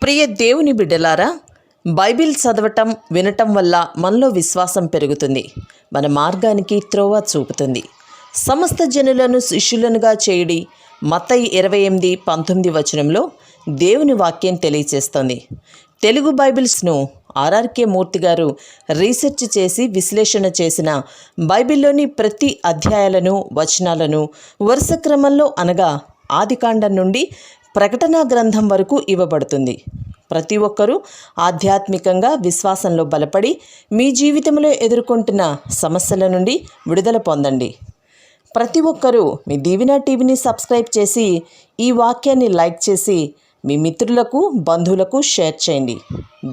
ప్రియ దేవుని బిడ్డలారా, బైబిల్ చదవటం వినటం వల్ల మనలో విశ్వాసం పెరుగుతుంది. మన మార్గానికి త్రోవ చూపుతుంది. సమస్త జనులను శిష్యులనుగా చేయుడి మత్తయి 28:19 వచనంలో దేవుని వాక్యం తెలియచేస్తోంది. తెలుగు బైబిల్స్ను ఆర్ఆర్కే మూర్తి గారు రీసెర్చ్ చేసి విశ్లేషణ చేసిన బైబిల్లోని ప్రతి అధ్యాయాలను వచనాలను వరుస క్రమంలో అనగా ఆదికాండం నుండి ప్రకటనా గ్రంథం వరకు ఇవ్వబడుతుంది. ప్రతి ఒక్కరూ ఆధ్యాత్మికంగా విశ్వాసంలో బలపడి మీ జీవితంలో ఎదుర్కొంటున్న సమస్యల నుండి విడుదల పొందండి. ప్రతి ఒక్కరూ మీ దీవెన టీవీని సబ్స్క్రైబ్ చేసి ఈ వాక్యాన్ని లైక్ చేసి మీ మిత్రులకు బంధువులకు షేర్ చేయండి.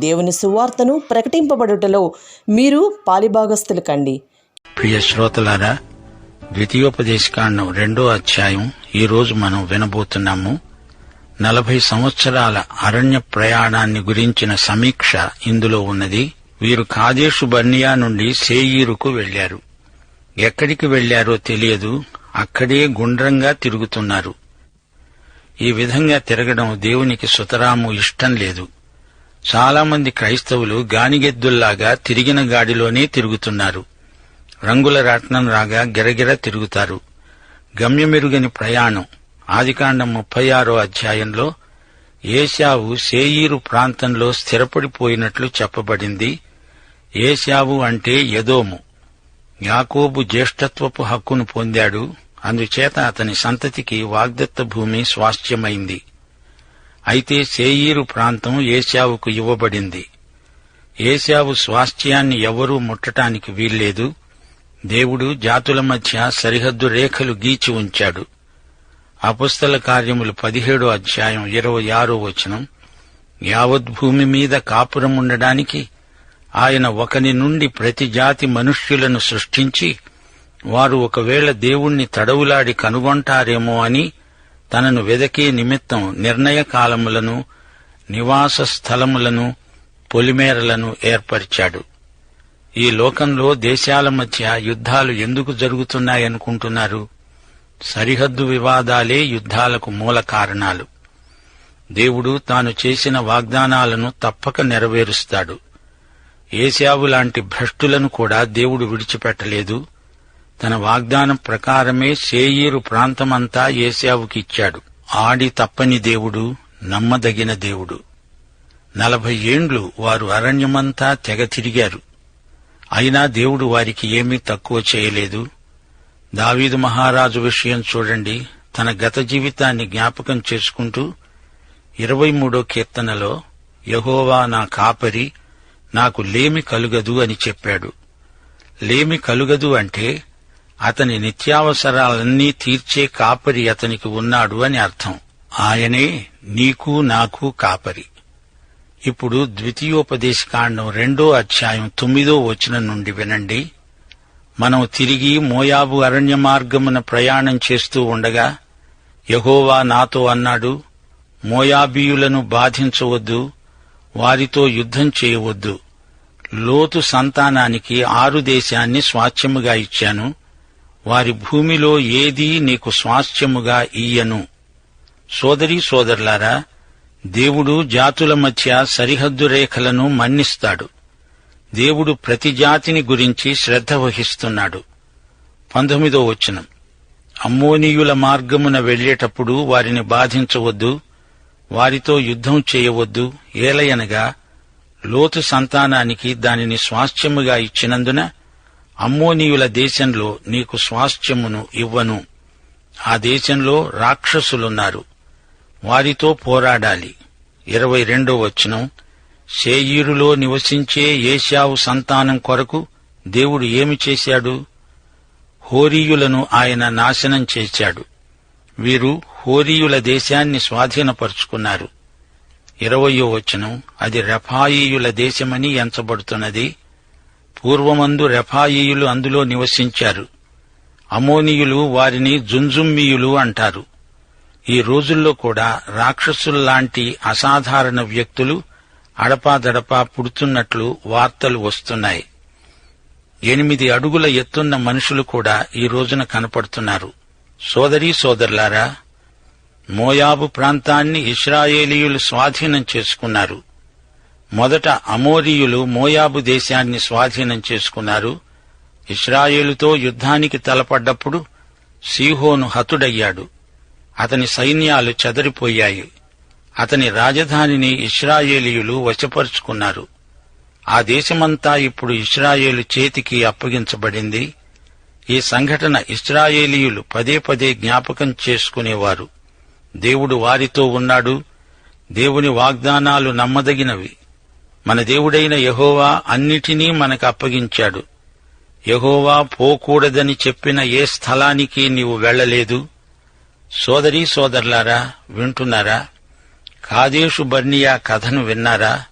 దేవుని సువార్తను ప్రకటింపబడుటలో మీరు పాలిభాగస్తులు కండి. ప్రియ శ్రోతలారా, ద్వితీయోపదేశకాండం 2వ అధ్యాయం ఈరోజు మనం వినబోతున్నాము. 40 సంవత్సరాల అరణ్య ప్రయాణాన్ని గురించిన సమీక్ష ఇందులో ఉన్నది. వీరు కాదేషు బర్నియా నుండి సేయీరుకు వెళ్లారు. ఎక్కడికి వెళ్లారో తెలియదు. అక్కడే గుండ్రంగా తిరుగుతున్నారు. ఈ విధంగా తిరగడం దేవునికి సుతరాము ఇష్టం లేదు. చాలామంది క్రైస్తవులు గానిగెద్దుల్లాగా తిరిగిన గాడిలోనే తిరుగుతున్నారు. రంగుల రాట్నం రాగా గిరగిర తిరుగుతారు. గమ్యమెరుగని ప్రయాణం. ఆదికాండం 36వ అధ్యాయంలో ఏశావు సేయీరు ప్రాంతంలో స్థిరపడిపోయినట్లు చెప్పబడింది. ఏశావు అంటే ఎదోము. యాకోబు జ్యేష్ఠత్వపు హక్కును పొందాడు. అందుచేత అతని సంతతికి వాగ్దత్త భూమి స్వాస్థ్యమైంది. అయితే సేయీరు ప్రాంతం ఏశావుకు ఇవ్వబడింది. ఏశావు స్వాస్థ్యాన్ని ఎవరూ ముట్టటానికి వీల్లేదు. దేవుడు జాతుల మధ్య సరిహద్దు రేఖలు గీచి ఉంచాడు. అపొస్తల కార్యములు 17వ అధ్యాయం 26వ వచనం, యావత్ భూమి మీద కాపురముండడానికి ఆయన ఒకని నుండి ప్రతి జాతి మనుష్యులను సృష్టించి వారు ఒకవేళ దేవుణ్ణి తడవులాడి కనుగొంటారేమో అని తనను వెదకే నిమిత్తం నిర్ణయ కాలములను, నివాస స్థలములను, పొలిమేరలను ఏర్పరిచాడు. ఈ లోకంలో దేశాల మధ్య యుద్ధాలు ఎందుకు జరుగుతున్నాయనుకుంటున్నారు? సరిహద్దు వివాదాలే యుద్ధాలకు మూల కారణాలు. దేవుడు తాను చేసిన వాగ్దానాలను తప్పక నెరవేరుస్తాడు. ఏశావు లాంటి భ్రష్టులను కూడా దేవుడు విడిచిపెట్టలేదు. తన వాగ్దానం ప్రకారమే సేయీరు ప్రాంతమంతా ఏశావుకిచ్చాడు. ఆడి తప్పని దేవుడు, నమ్మదగిన దేవుడు. 40 ఏండ్లు వారు అరణ్యమంతా తెగ తిరిగారు. అయినా దేవుడు వారికి ఏమీ తక్కువ చేయలేదు. దావీదు మహారాజు విషయం చూడండి. తన గత జీవితాన్ని జ్ఞాపకం చేసుకుంటూ 23వ కీర్తనలో యెహోవా నా కాపరి, నాకు లేమి కలుగదు అని చెప్పాడు. లేమి కలుగదు అంటే అతని నిత్యావసరాలన్నీ తీర్చే కాపరి అతనికి ఉన్నాడు అని అర్థం. ఆయనే నీకు నాకు కాపరి. ఇప్పుడు ద్వితీయోపదేశకాండం 2వ అధ్యాయం 9వ వచనం నుండి వినండి. మనం తిరిగి మోయాబు అరణ్య మార్గమున ప్రయాణం చేస్తూ ఉండగా యెహోవా నాతో అన్నాడు, మోయాబీయులను బాధించవద్దు, వారితో యుద్ధం చేయవద్దు. లోతు సంతానానికి 6 దేశాన్ని స్వాస్థ్యముగా ఇచ్చాను. వారి భూమిలో ఏదీ నీకు స్వాస్థ్యముగా ఇయ్యను. సోదరీ సోదరులారా, దేవుడు జాతుల మధ్య సరిహద్దు రేఖలను మన్నిస్తాడు. దేవుడు ప్రతి జాతిని గురించి శ్రద్ధ వహిస్తున్నాడు. 19వ వచనం, అమ్మోనీయుల మార్గమున వెళ్లేటప్పుడు వారిని బాధించవద్దు, వారితో యుద్ధం చేయవద్దు. ఏలయనగా లోతు సంతానానికి దానిని స్వాస్థ్యముగా ఇచ్చినందున అమ్మోనీయుల దేశంలో నీకు స్వాస్థ్యమును ఇవ్వను. ఆ దేశంలో రాక్షసులున్నారు, వారితో పోరాడాలి. 22వ వచనం, సేయీరులో నివసించే ఏశావు సంతానం కొరకు దేవుడు ఏమి చేశాడు? హోరీయులను ఆయన నాశనం చేశాడు. వీరు హోరీయుల దేశాన్ని స్వాధీనపరుచుకున్నారు. 20వ వచనం, అది రెఫాయీయుల దేశమని ఎంచబడుతున్నది. పూర్వమందు రెఫాయీయులు అందులో నివసించారు. అమోనీయులు వారిని జుంజుమ్మీయులు అంటారు. ఈ రోజుల్లో కూడా రాక్షసుల్లాంటి అసాధారణ వ్యక్తులు అడపాదడపా పుడుతున్నట్లు వార్తలు వస్తున్నాయి. 8 అడుగుల ఎత్తున్న మనుషులు కూడా ఈ రోజున కనపడుతున్నారు. సోదరీ సోదరులారా, మోయాబు ప్రాంతాన్ని ఇశ్రాయేలీయులు స్వాధీనం చేసుకున్నారు. మొదట అమోరీయులు మోయాబు దేశాన్ని స్వాధీనం చేసుకున్నారు. ఇశ్రాయేలుతో యుద్ధానికి తలపడ్డప్పుడు సీహోను హతుడయ్యాడు. అతని సైన్యాలు చెదరిపోయాయి. అతని రాజధానిని ఇశ్రాయేలీయులు వశపరుచుకున్నారు. ఆ దేశమంతా ఇప్పుడు ఇశ్రాయేలు చేతికి అప్పగించబడింది. ఈ సంఘటన ఇశ్రాయేలీయులు పదే పదే జ్ఞాపకం చేసుకునేవారు. దేవుడు వారితో ఉన్నాడు. దేవుని వాగ్దానాలు నమ్మదగినవి. మన దేవుడైన యెహోవా అన్నిటినీ మనకు అప్పగించాడు. యెహోవా పోకూడదని చెప్పిన ఏ స్థలానికి నీవు వెళ్లలేదు. సోదరీ సోదరులారా, వింటున్నారా? కాదేషు బర్నియా కథను విన్నారా?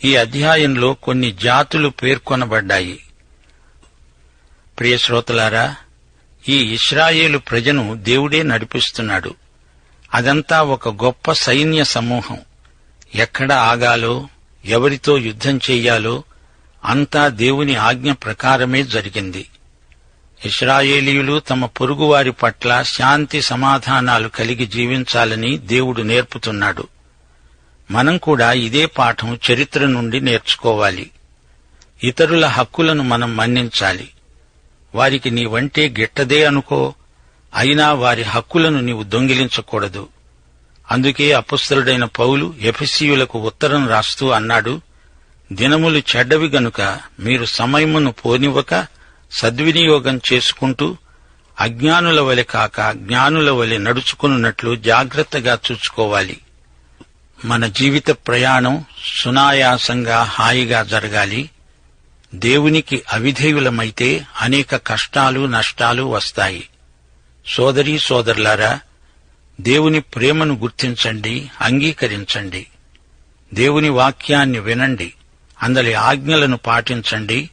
ఈ అధ్యాయంలో కొన్ని జాతులు పేర్కొనబడ్డాయి. ప్రియ శ్రోతలారా, ఈ ఇశ్రాయేలు ప్రజను దేవుడే నడిపిస్తున్నాడు. అదంతా ఒక గొప్ప సైన్య సమూహం. ఎక్కడ ఆగాలో, ఎవరితో యుద్ధం చెయ్యాలో అంతా దేవుని ఆజ్ఞ ప్రకారమే జరిగింది. ఇశ్రాయేలీయులు తమ పొరుగువారి పట్ల శాంతి సమాధానాలు కలిగి జీవించాలని దేవుడు నేర్పుతున్నాడు. మనం కూడా ఇదే పాఠం చరిత్ర నుండి నేర్చుకోవాలి. ఇతరుల హక్కులను మనం మన్నించాలి. వారికి నీవంటే గిట్టదే అనుకో, అయినా వారి హక్కులను నీవు దొంగిలించకూడదు. అందుకే అపొస్తలుడైన పౌలు ఎఫెసీయులకు ఉత్తరం రాస్తూ అన్నాడు, దినములు చెడ్డవి గనుక మీరు సమయమును పోనివ్వక సద్వినియోగం చేసుకుంటూ అజ్ఞానుల వలె కాక జ్ఞానుల వలె నడుచుకున్నట్లు జాగ్రత్తగా చూసుకోవాలి. మన జీవిత ప్రయాణం సునాయాసంగా హాయిగా జరగాలి. దేవునికి అవిధేయులమైతే అనేక కష్టాలు నష్టాలు వస్తాయి. సోదరీ సోదరులారా, దేవుని ప్రేమను గుర్తించండి, అంగీకరించండి. దేవుని వాక్యాన్ని వినండి, అందలి ఆజ్ఞలను పాటించండి.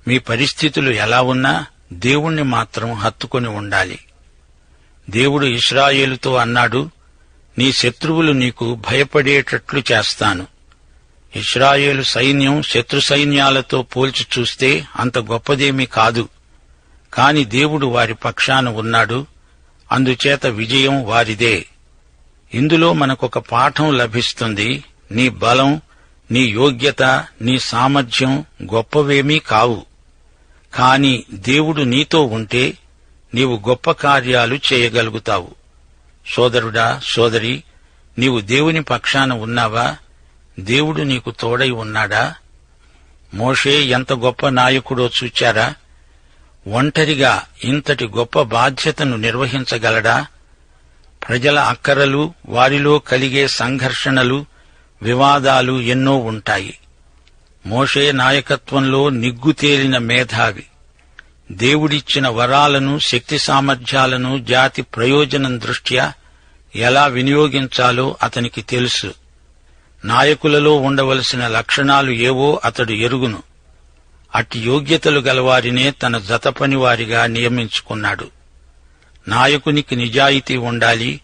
మీ పరిస్థితులు ఎలా ఉన్నా దేవుణ్ణి మాత్రం హత్తుకొని ఉండాలి. దేవుడు ఇశ్రాయేలుతో అన్నాడు, నీ శత్రువులు నీకు భయపడేటట్లు చేస్తాను. ఇశ్రాయేలు సైన్యం శత్రు సైన్యాలతో పోల్చి చూస్తే అంత గొప్పదేమీ కాదు. కాని దేవుడు వారి పక్షాన ఉన్నాడు. అందుచేత విజయం వారిదే. ఇందులో మనకొక పాఠం లభిస్తుంది. నీ బలం, నీ యోగ్యత, నీ సామర్థ్యం గొప్పవేమీ కావు. కాని దేవుడు నీతో ఉంటే నీవు గొప్ప కార్యాలు చేయగలుగుతావు. సోదరుడా, సోదరి, నీవు దేవుని పక్షాన ఉన్నావా? దేవుడు నీకు తోడై ఉన్నాడా? మోషే ఎంత గొప్ప నాయకుడో చూచారా? ఒంటరిగా ఇంతటి గొప్ప బాధ్యతను నిర్వహించగలడా? ప్రజల అక్కరలు, వారిలో కలిగే సంఘర్షణలు, వివాదాలు ఎన్నో ఉంటాయి. మోషే నాయకత్వంలో నిగ్గుతేలిన మేధావి. దేవుడిచ్చిన వరాలను, శక్తి సామర్థ్యాలను జాతి ప్రయోజనం దృష్ట్యా ఎలా వినియోగించాలో అతనికి తెలుసు. నాయకులలో ఉండవలసిన లక్షణాలు ఏవో అతడు ఎరుగును. అట్టి యోగ్యతలు గలవారినే తన జతపనివారిగా నియమించుకున్నాడు. నాయకునికి నిజాయితీ ఉండాలి,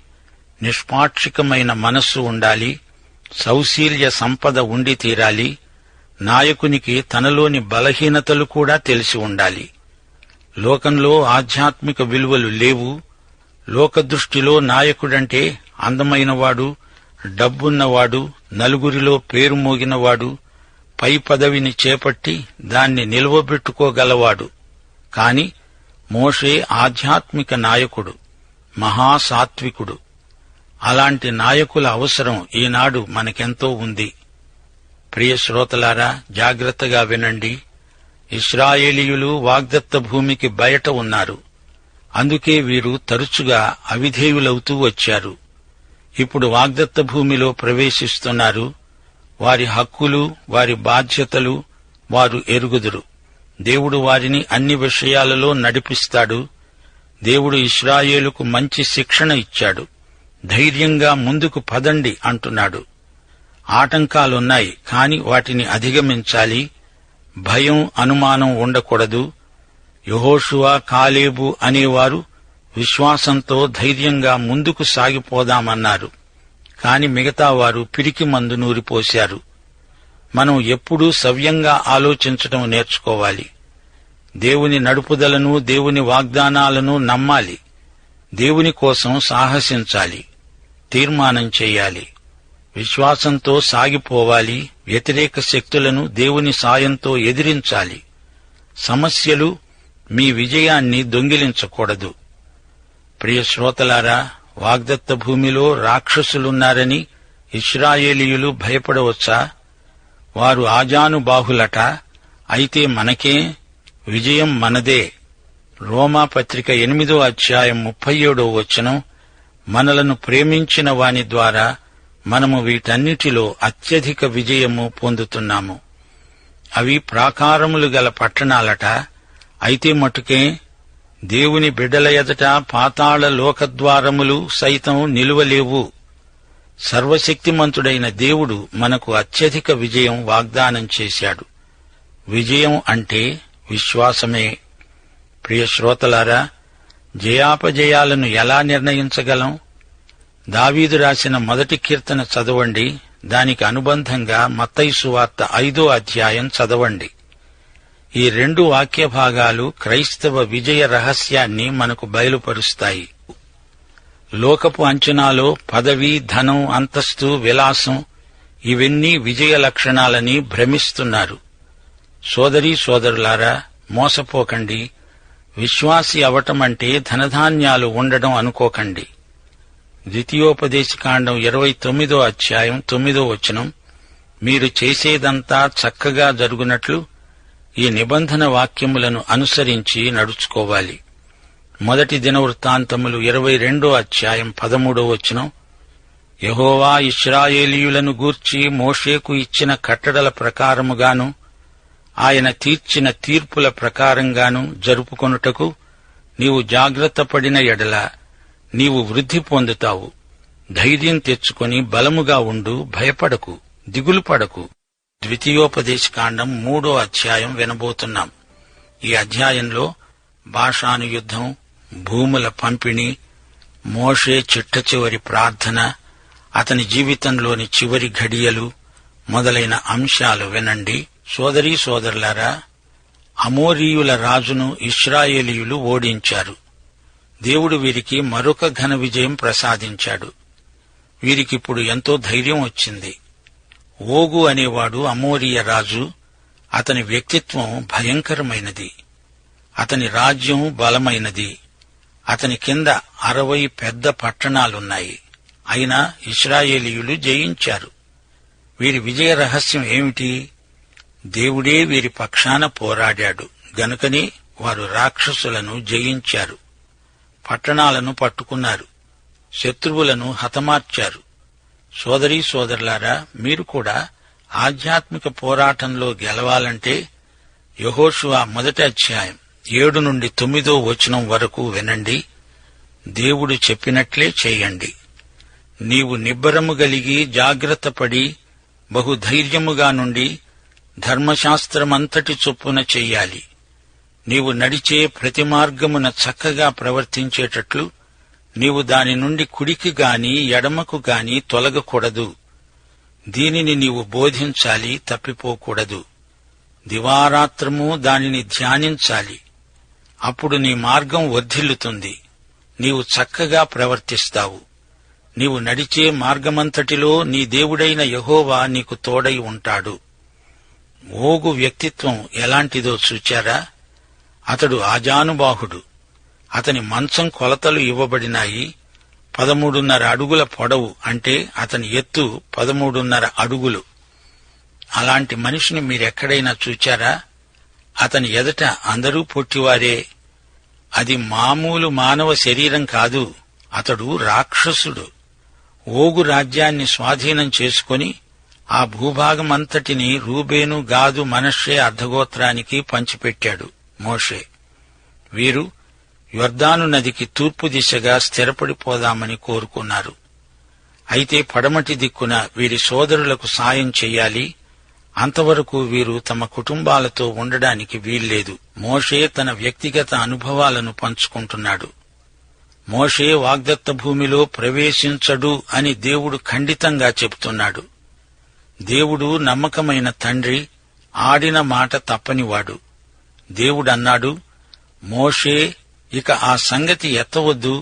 నిష్పాక్షికమైన మనస్సు ఉండాలి, సౌశీల్య సంపద ఉండి తీరాలి. నాయకునికి తనలోని బలహీనతలు కూడా తెలిసి ఉండాలి. లోకంలో ఆధ్యాత్మిక విలువలు లేవు. లోకదృష్టిలో నాయకుడంటే అందమైనవాడు, డబ్బున్నవాడు, నలుగురిలో పేరు మోగినవాడు, పై పదవిని చేపట్టి దాన్ని నిలవబెట్టుకోగలవాడు. కాని మోషే ఆధ్యాత్మిక నాయకుడు, మహాసాత్వికుడు. అలాంటి నాయకుల అవసరం ఈనాడు మనకెంతో ఉంది. ప్రియ శ్రోతలారా, జాగ్రత్తగా వినండి. ఇశ్రాయేలీయులు వాగ్దత్త భూమికి బయట ఉన్నారు. అందుకే వీరు తరచుగా అవిధేయులవుతూ వచ్చారు. ఇప్పుడు వాగ్దత్త భూమిలో ప్రవేశిస్తున్నారు. వారి హక్కులు, వారి బాధ్యతలు వారు ఎరుగుదురు. దేవుడు వారిని అన్ని విషయాలలో నడిపిస్తాడు. దేవుడు ఇశ్రాయేలుకు మంచి శిక్షణ ఇచ్చాడు. ధైర్యంగా ముందుకు పదండి అంటున్నాడు. ఆటంకాలున్నాయి, కాని వాటిని అధిగమించాలి. భయం, అనుమానం ఉండకూడదు. యెహోషువ, కాలేబు అనేవారు విశ్వాసంతో ధైర్యంగా ముందుకు సాగిపోదామన్నారు. కాని మిగతా వారు పిరికి మందు నూరిపోశారు. మనం ఎప్పుడూ సవ్యంగా ఆలోచించడం నేర్చుకోవాలి. దేవుని నడుపుదలను, దేవుని వాగ్దానాలను నమ్మాలి. దేవుని కోసం సాహసించాలి. తీర్మానం చేయాలి. విశ్వాసంతో సాగిపోవాలి. వ్యతిరేక శక్తులను దేవుని సాయంతో ఎదిరించాలి. సమస్యలు మీ విజయాన్ని దొంగిలించకూడదు. ప్రియ శ్రోతలారా, వాగ్దత్త భూమిలో రాక్షసులున్నారని ఇశ్రాయేలీయులు భయపడవచ్చా? వారు ఆజానుబాహులట. అయితే మనకే విజయం మనదే. రోమా పత్రిక 8వ అధ్యాయం 37వ వచనం, మనలను ప్రేమించిన వాని ద్వారా మనము వీటన్నిటిలో అత్యధిక విజయము పొందుతున్నాము. అవి ప్రాకారములు గల పట్టణాలట. అయితే మటుకే దేవుని బిడ్డల ఎదుట పాతాళ లోకద్వారములు సైతం నిలువలేవు. సర్వశక్తిమంతుడైన దేవుడు మనకు అత్యధిక విజయం వాగ్దానం చేశాడు. విజయం అంటే విశ్వాసమే. ప్రియ శ్రోతలారా, జయాపజయాలను ఎలా నిర్ణయించగలం? దావీదు రాసిన మొదటి కీర్తన చదవండి. దానికి అనుబంధంగా మత్తయి సువార్త 5వ అధ్యాయం చదవండి. ఈ 2 వాక్య భాగాలు క్రైస్తవ విజయ రహస్యాన్ని మనకు బయలుపరుస్తాయి. లోకపు అంచనాలో పదవి, ధనం, అంతస్తు, విలాసం ఇవన్నీ విజయ లక్షణాలని భ్రమిస్తున్నారు. సోదరీ సోదరులారా, మోసపోకండి. విశ్వాసి అవటమంటే ధనధాన్యాలు ఉండడం అనుకోకండి. ద్వితీయోపదేశకాండం 29వ అధ్యాయం 9వ వచనం, మీరు చేసేదంతా చక్కగా జరుగునట్లు ఈ నిబంధన వాక్యములను అనుసరించి నడుచుకోవాలి. మొదటి దినవృత్తాంతములు 22వ అధ్యాయం 13వ వచనం, యెహోవా ఇశ్రాయేలీయులను గూర్చి మోషేకు ఇచ్చిన కట్టడల ప్రకారముగాను ఆయన తీర్చిన తీర్పుల ప్రకారంగాను జరుపుకొనుటకు నీవు జాగ్రత్తపడిన ఎడల నీవు వృద్ధి పొందుతావు. ధైర్యం తెచ్చుకొని బలముగా ఉండు, భయపడకు, దిగులు పడకు. ద్వితీయోపదేశకాండం 3వ అధ్యాయం వినబోతున్నాం. ఈ అధ్యాయంలో బాషాను యుద్ధం, భూముల పంపిణీ, మోషే చిట్టచివరి ప్రార్థన, అతని జీవితంలోని చివరి ఘడియలు మొదలైన అంశాలు వినండి. సోదరీ సోదరులారా, అమోరీయుల రాజును ఇశ్రాయేలీయులు ఓడించారు. దేవుడు వీరికి మరొక ఘన విజయం ప్రసాదించాడు. వీరికిప్పుడు ఎంతో ధైర్యం వచ్చింది. ఓగు అనేవాడు అమోరీయ రాజు. అతని వ్యక్తిత్వం భయంకరమైనది. అతని రాజ్యం బలమైనది. అతని కింద 60 పెద్ద పట్టణాలున్నాయి. అయినా ఇశ్రాయేలీయులు జయించారు. వీరి విజయ రహస్యం ఏమిటి? దేవుడే వీరి పక్షాన పోరాడాడు గనుకనే వారు రాక్షసులను జయించారు. పట్టణాలను పట్టుకున్నారు. శత్రువులను హతమార్చారు. సోదరీ సోదరులారా, మీరు కూడా ఆధ్యాత్మిక పోరాటంలో గెలవాలంటే యెహోషువ 1వ అధ్యాయం 7 నుండి 9వ వచనం వరకు వినండి. దేవుడు చెప్పినట్లే చేయండి. నీవు నిబ్బరము గలిగి జాగ్రత్తపడి బహుధైర్యముగా నుండి ధర్మశాస్త్రమంతటి చొప్పున చెయ్యాలి. నీవు నడిచే ప్రతి మార్గమున చక్కగా ప్రవర్తించేటట్లు నీవు దాని నుండి కుడికి గాని ఎడమకు గాని తొలగకూడదు. దీనిని నీవు బోధించాలి, తప్పిపోకూడదు. దివారాత్రము దానిని ధ్యానించాలి. అప్పుడు నీ మార్గం వర్ధిల్లుతుంది. నీవు చక్కగా ప్రవర్తిస్తావు. నీవు నడిచే మార్గమంతటిలో నీ దేవుడైన యెహోవా నీకు తోడై ఉంటాడు. ఓగు వ్యక్తిత్వం ఎలాంటిదో చూచారా? అతడు ఆజానుబాహుడు. అతని మంచం కొలతలు ఇవ్వబడినాయి. 13.5 అడుగుల పొడవు, అంటే అతని ఎత్తు 13.5 అడుగులు. అలాంటి మనిషిని మీరెక్కడైనా చూచారా? అతని ఎదుట అందరూ పొట్టివారే. అది మామూలు మానవ శరీరం కాదు. అతడు రాక్షసుడు. ఓగు రాజ్యాన్ని స్వాధీనం చేసుకుని ఆ భూభాగమంతటిని రూబేను, గాదు, మనష్షే అర్ధగోత్రానికి పంచిపెట్టాడు మోషే. వీరు యొర్దాను నదికి తూర్పు దిశగా స్థిరపడిపోదామని కోరుకున్నారు. అయితే పడమటి దిక్కున వీరి సోదరులకు సాయం చెయ్యాలి. అంతవరకు వీరు తమ కుటుంబాలతో ఉండడానికి వీల్లేదు. మోషే తన వ్యక్తిగత అనుభవాలను పంచుకుంటున్నాడు. మోషే వాగ్దత్త భూమిలో ప్రవేశించడు అని దేవుడు ఖండితంగా చెబుతున్నాడు. దేవుడు నమ్మకమైన తండ్రి, ఆడిన మాట తప్పనివాడు. దేవుడన్నాడు, మోషే, ఇక ఆ సంగతి ఎత్తవద్దు.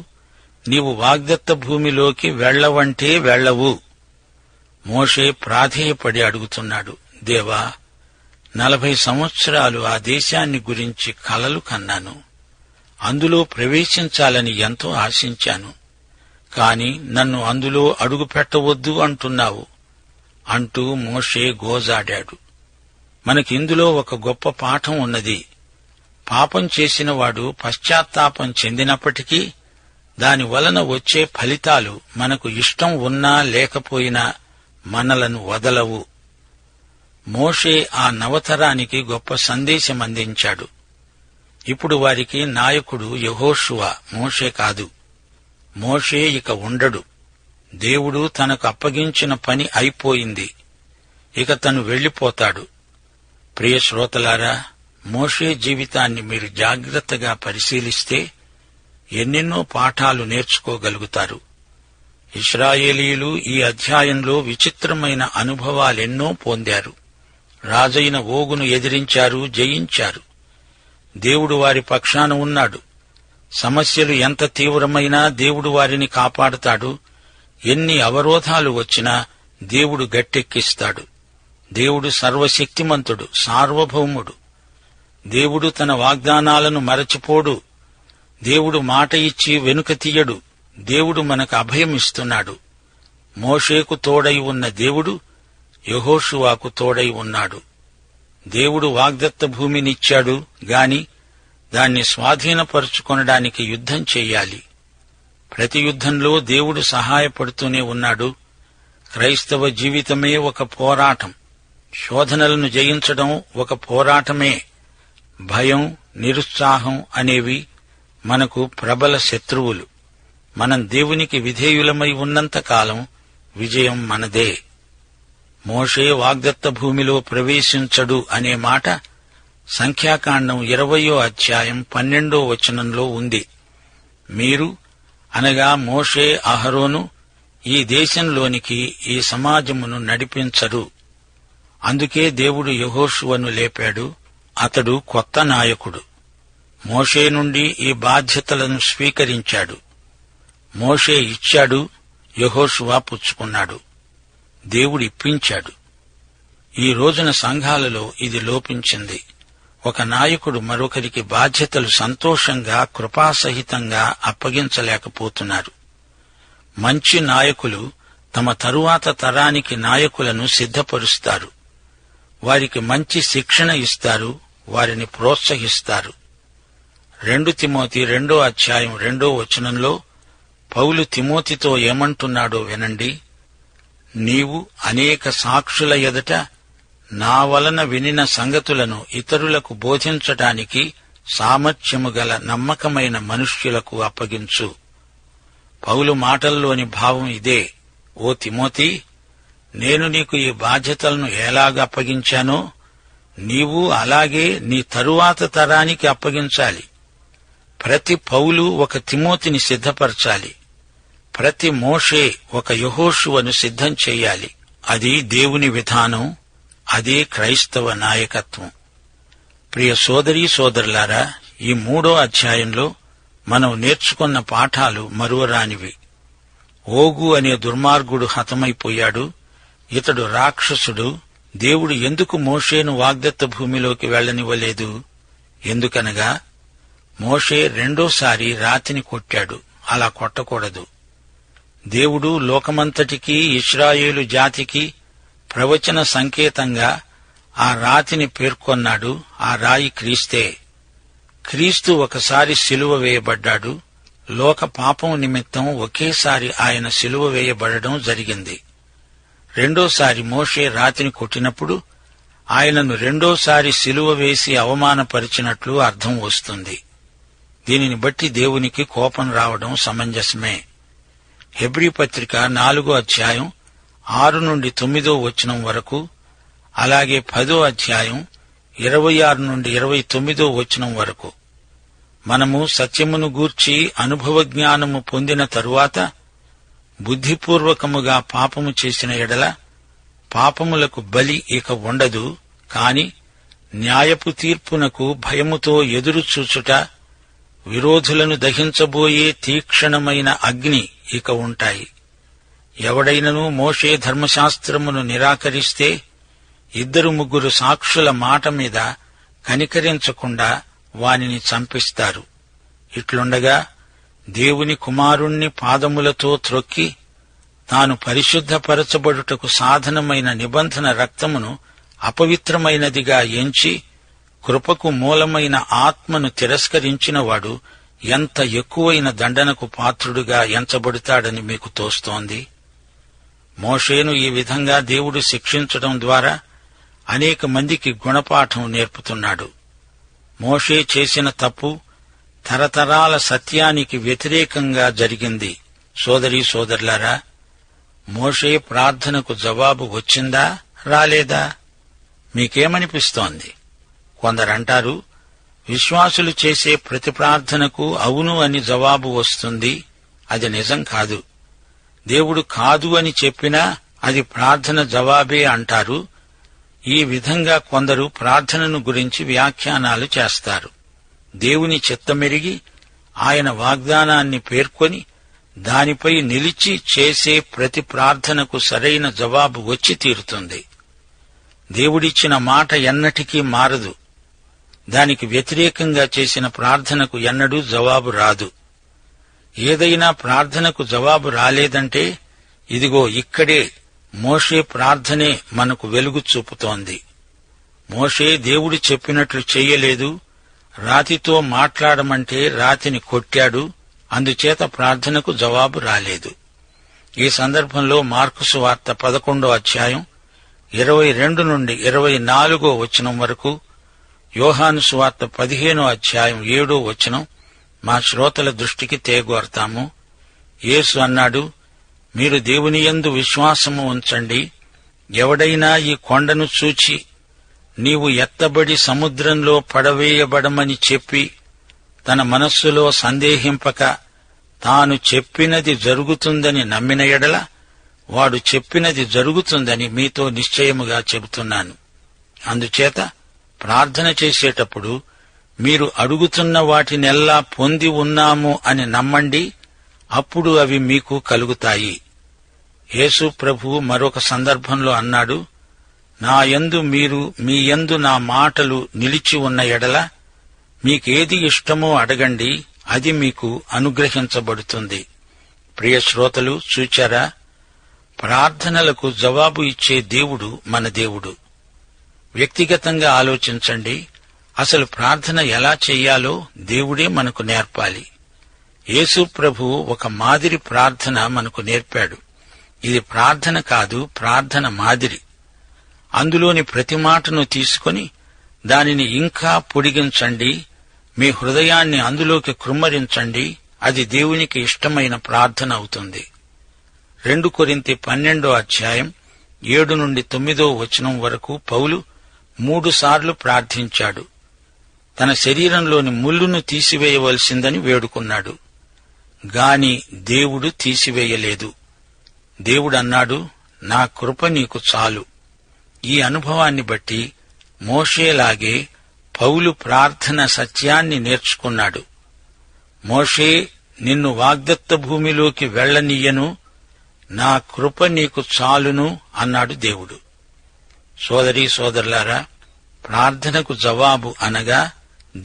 నీవు వాగ్దత్త భూమిలోకి వెళ్ళవంటే వెళ్ళవు. మోషే ప్రాధేయపడి అడుగుతున్నాడు, దేవా, 40 సంవత్సరాలు ఆ దేశాన్ని గురించి కలలు కన్నాను. అందులో ప్రవేశించాలని ఎంతో ఆశించాను. కాని నన్ను అందులో అడుగు పెట్టవద్దు అంటున్నావు అంటూ మోషే గోజాడాడు. మనకిందులో ఒక గొప్ప పాఠం ఉన్నది. పాపం చేసినవాడు పశ్చాత్తాపం చెందినప్పటికీ దాని వలన వచ్చే ఫలితాలు మనకు ఇష్టం ఉన్నా లేకపోయినా మనలను వదలవు. మోషే ఆ నవతరానికి గొప్ప సందేశమందించాడు. ఇప్పుడు వారికి నాయకుడు యెహోషువ, మోషే కాదు. మోషే ఇక ఉండడు. దేవుడు తనకు అప్పగించిన పని అయిపోయింది. ఇక తను వెళ్లిపోతాడు. ప్రియ శ్రోతలారా, మోషే జీవితాన్ని మీరు జాగ్రత్తగా పరిశీలిస్తే ఎన్నెన్నో పాఠాలు నేర్చుకోగలుగుతారు. ఇశ్రాయేలీయులు ఈ అధ్యాయంలో విచిత్రమైన అనుభవాలెన్నో పొందారు. రాజైన ఓగును ఎదిరించారు, జయించారు. దేవుడు వారి పక్షాన ఉన్నాడు. సమస్యలు ఎంత తీవ్రమైనా దేవుడు వారిని కాపాడుతాడు. ఎన్ని అవరోధాలు వచ్చినా దేవుడు గట్టెక్కిస్తాడు. దేవుడు సర్వశక్తిమంతుడు, సార్వభౌముడు. దేవుడు తన వాగ్దానాలను మరచిపోడు. దేవుడు మాట ఇచ్చి వెనుక తీయడు. దేవుడు మనకు అభయమిస్తున్నాడు. మోషేకు తోడై ఉన్న దేవుడు యెహోషువకు తోడై ఉన్నాడు. దేవుడు వాగ్దత్త భూమినిచ్చాడు గాని దాన్ని స్వాధీనపరుచుకొనడానికి యుద్ధం చెయ్యాలి. ప్రతి యుద్ధంలో దేవుడు సహాయపడుతూనే ఉన్నాడు. క్రైస్తవ జీవితమే ఒక పోరాటం. శోధనలను జయించడం ఒక పోరాటమే. భయం, నిరుత్సాహం అనేవి మనకు ప్రబల శత్రువులు. మనం దేవునికి విధేయులమై ఉన్నంతకాలం విజయం మనదే. మోషే వాగ్దత్త భూమిలో ప్రవేశించడు అనే మాట సంఖ్యాకాండం 20వ అధ్యాయం 12వ వచనంలో ఉంది. మీరు అనగా మోషే, అహరోను ఈ దేశంలోనికి ఈ సమాజమును నడిపించరు. అందుకే దేవుడు యెహోషువను లేపాడు. అతడు కొత్త నాయకుడు. మోషే నుండి ఈ బాధ్యతలను స్వీకరించాడు. మోషే ఇచ్చాడు, యెహోషువ పుచ్చుకున్నాడు. దేవుడు ఇప్పించాడు. ఈ రోజున సంఘాలలో ఇది లోపించింది. ఒక నాయకుడు మరొకరికి బాధ్యతలు సంతోషంగా, కృపాసహితంగా అప్పగించలేకపోతున్నారు. మంచి నాయకులు తమ తరువాత తరానికి నాయకులను సిద్ధపరుస్తారు. వారికి మంచి శిక్షణ ఇస్తారు, వారిని ప్రోత్సహిస్తారు. 2 తిమోతి 2వ అధ్యాయం 2వ వచనంలో పౌలు తిమోతితో ఏమంటున్నాడో వినండి. నీవు అనేక సాక్షుల ఎదుట నా వలన వినిన సంగతులను ఇతరులకు బోధించటానికి సామర్థ్యము గల నమ్మకమైన మనుష్యులకు అప్పగించు. పౌలు మాటల్లోని భావం ఇదే. ఓ తిమోతి, నేను నీకు ఈ బాధ్యతలను ఎలాగ అప్పగించానో నీవు అలాగే నీ తరువాత తరానికి అప్పగించాలి. ప్రతి పౌలు ఒక తిమోతిని సిద్ధపరచాలి. ప్రతి మోషే ఒక యెహోషువను సిద్ధం చెయ్యాలి. అది దేవుని విధానం. అదే క్రైస్తవ నాయకత్వం. ప్రియ సోదరీ సోదరులారా, ఈ 3వ అధ్యాయంలో మనం నేర్చుకున్న పాఠాలు మరువరానివి. ఓగు అనే దుర్మార్గుడు హతమైపోయాడు. ఇతడు రాక్షసుడు. దేవుడు ఎందుకు మోషేను వాగ్దత్త భూమిలోకి వెళ్లనివ్వలేదు? ఎందుకనగా మోషే రెండోసారి రాతిని కొట్టాడు. అలా కొట్టకూడదు. దేవుడు లోకమంతటికీ, ఇశ్రాయేలు జాతికి ప్రవచన సంకేతంగా ఆ రాతిని పేర్కొన్నాడు. ఆ రాయి క్రీస్తే. క్రీస్తు ఒకసారి సిలువ వేయబడ్డాడు. లోక పాపం నిమిత్తం ఒకేసారి ఆయన సిలువ వేయబడడం జరిగింది. రెండోసారి మోషే రాతిని కొట్టినప్పుడు ఆయనను రెండోసారి సిలువ వేసి అవమానపరిచినట్లు అర్థం వస్తుంది. దీనిని బట్టి దేవునికి కోపం రావడం సమంజసమే. హెబ్రీ పత్రిక 4వ అధ్యాయం 6 నుండి 9వ వచనం వరకు, అలాగే 10వ అధ్యాయం 26 నుండి 29వ వచనం వరకు మనము సత్యమును గూర్చి అనుభవ జ్ఞానము పొందిన తరువాత బుద్ధిపూర్వకముగా పాపము చేసిన ఎడల పాపములకు బలి ఇక ఉండదు. కాని న్యాయపు తీర్పునకు భయముతో ఎదురుచూచుట విరోధులను దహించబోయే తీక్షణమైన అగ్ని ఇక ఉంటాయి. ఎవడైనను మోషే ధర్మశాస్త్రమును నిరాకరిస్తే 2-3 సాక్షుల మాట మీద కనికరించకుండా వానిని చంపిస్తారు. ఇట్లుండగా దేవుని కుమారుణ్ణి పాదములతో త్రొక్కి తాను పరిశుద్ధపరచబడుటకు సాధనమైన నిబంధన రక్తమును అపవిత్రమైనదిగా ఎంచి కృపకు మూలమైన ఆత్మను తిరస్కరించినవాడు ఎంత ఎక్కువైన దండనకు పాత్రుడుగా ఎంచబడతాడని మీకు తోస్తోంది. మోషేను ఈ విధంగా దేవుడు శిక్షించడం ద్వారా అనేక మందికి గుణపాఠం నేర్పుతున్నాడు. మోషే చేసిన తప్పు తరతరాల సత్యానికి వ్యతిరేకంగా జరిగింది. సోదరీ సోదరులారా, మోషే ప్రార్థనకు జవాబు వచ్చిందా రాలేదా? మీకేమనిపిస్తోంది? కొందరంటారు, విశ్వాసులు చేసే ప్రతి ప్రార్థనకు అవును అని జవాబు వస్తుంది. అది నిజం కాదు. దేవుడు కాదు అని చెప్పినా అది ప్రార్థన జవాబే అంటారు. ఈ విధంగా కొందరు ప్రార్థనను గురించి వ్యాఖ్యానాలు చేస్తారు. దేవుని చిత్తమెరిగి ఆయన వాగ్దానాన్ని పేర్కొని దానిపై నిలిచి చేసే ప్రతి ప్రార్థనకు సరైన జవాబు వచ్చి తీరుతుంది. దేవుడిచ్చిన మాట ఎన్నటికీ మారదు. దానికి వ్యతిరేకంగా చేసిన ప్రార్థనకు ఎన్నడూ జవాబు రాదు. ఏదైనా ప్రార్థనకు జవాబు రాలేదంటే ఇదిగో ఇక్కడే మోషే ప్రార్థనే మనకు వెలుగు చూపుతోంది. మోషే దేవుడు చెప్పినట్లు చెయ్యలేదు. రాతితో మాట్లాడమంటే రాతిని కొట్టాడు. అందుచేత ప్రార్థనకు జవాబు రాలేదు. ఈ సందర్భంలో మార్కు సువార్త 11వ అధ్యాయం 22 నుండి 24వ వచనం వరకు, యోహాను సువార్త 15వ అధ్యాయం 7వ వచనం మా శ్రోతల దృష్టికి తేగోరతాము. యేసు అన్నాడు, మీరు దేవునియందు విశ్వాసము ఉంచండి. ఎవడైనా ఈ కొండను చూచి నీవు ఎత్తబడి సముద్రంలో పడవేయబడమని చెప్పి తన మనస్సులో సందేహింపక తాను చెప్పినది జరుగుతుందని నమ్మిన ఎడల వాడు చెప్పినది జరుగుతుందని మీతో నిశ్చయముగా చెబుతున్నాను. అందుచేత ప్రార్థన చేసేటప్పుడు మీరు అడుగుతున్న వాటినెల్లా పొంది ఉన్నాము అని నమ్మండి. అప్పుడు అవి మీకు కలుగుతాయి. యేసు ప్రభువు మరొక సందర్భంలో అన్నాడు, నా యందు మీరు మీ యందు నా మాటలు నిలిచి ఉన్న ఎడల మీకేది ఇష్టమో అడగండి, అది మీకు అనుగ్రహించబడుతుంది. ప్రియ శ్రోతలు, చూచారా? ప్రార్థనలకు జవాబు ఇచ్చే దేవుడు మన దేవుడు. వ్యక్తిగతంగా ఆలోచించండి. అసలు ప్రార్థన ఎలా చెయ్యాలో దేవుడే మనకు నేర్పాలి. యేసు ప్రభువు ఒక మాదిరి ప్రార్థన మనకు నేర్పాడు. ఇది ప్రార్థన కాదు, ప్రార్థన మాదిరి. అందులోని ప్రతి మాటను తీసుకొని దానిని ఇంకా పొడిగించండి. మీ హృదయాన్ని అందులోకి కృమ్మరించండి. అది దేవునికి ఇష్టమైన ప్రార్థన అవుతుంది. 2 కొరింథీ 12వ అధ్యాయం 7 నుండి 9వ వచనం వరకు పౌలు 3 సార్లు ప్రార్థించాడు. తన శరీరంలోని ముళ్ళును తీసివేయవలసిందని వేడుకున్నాడు. గాని దేవుడు తీసివేయలేదు. దేవుడన్నాడు, నా కృప నీకు చాలు. ఈ అనుభవాన్ని బట్టి మోషేలాగే పౌలు ప్రార్థన సత్యాన్ని నేర్చుకున్నాడు. మోషే, నిన్ను వాగ్దత్త భూమిలోకి వెళ్లనీయను, నా కృప నీకు చాలును అన్నాడు దేవుడు. సోదరీ సోదరులారా, ప్రార్థనకు జవాబు అనగా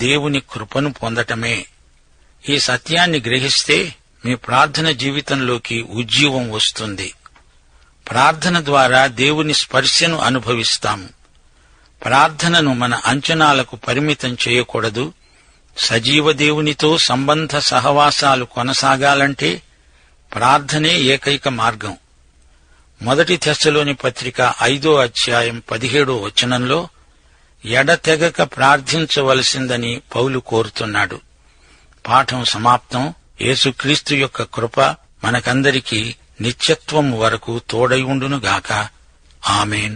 దేవుని కృపను పొందటమే. ఈ సత్యాన్ని గ్రహిస్తే మీ ప్రార్థన జీవితంలోకి ఉజ్జీవం వస్తుంది. ప్రార్థన ద్వారా దేవుని స్పర్శను అనుభవిస్తాము. ప్రార్థనను మన అంచనాలకు పరిమితం చేయకూడదు. సజీవ దేవునితో సంబంధ సహవాసాలు కొనసాగాలంటే ప్రార్థనే ఏకైక మార్గం. 1 తెస్సలోని పత్రిక 5వ అధ్యాయం 17వ వచనంలో ఎడతెగక ప్రార్థించవలసిందని పౌలు కోరుతున్నాడు. పాఠం సమాప్తం. యేసుక్రీస్తు యొక్క కృప మనకందరికీ నిత్యత్వం వరకు తోడై ఉండునుగాక. ఆమేన్.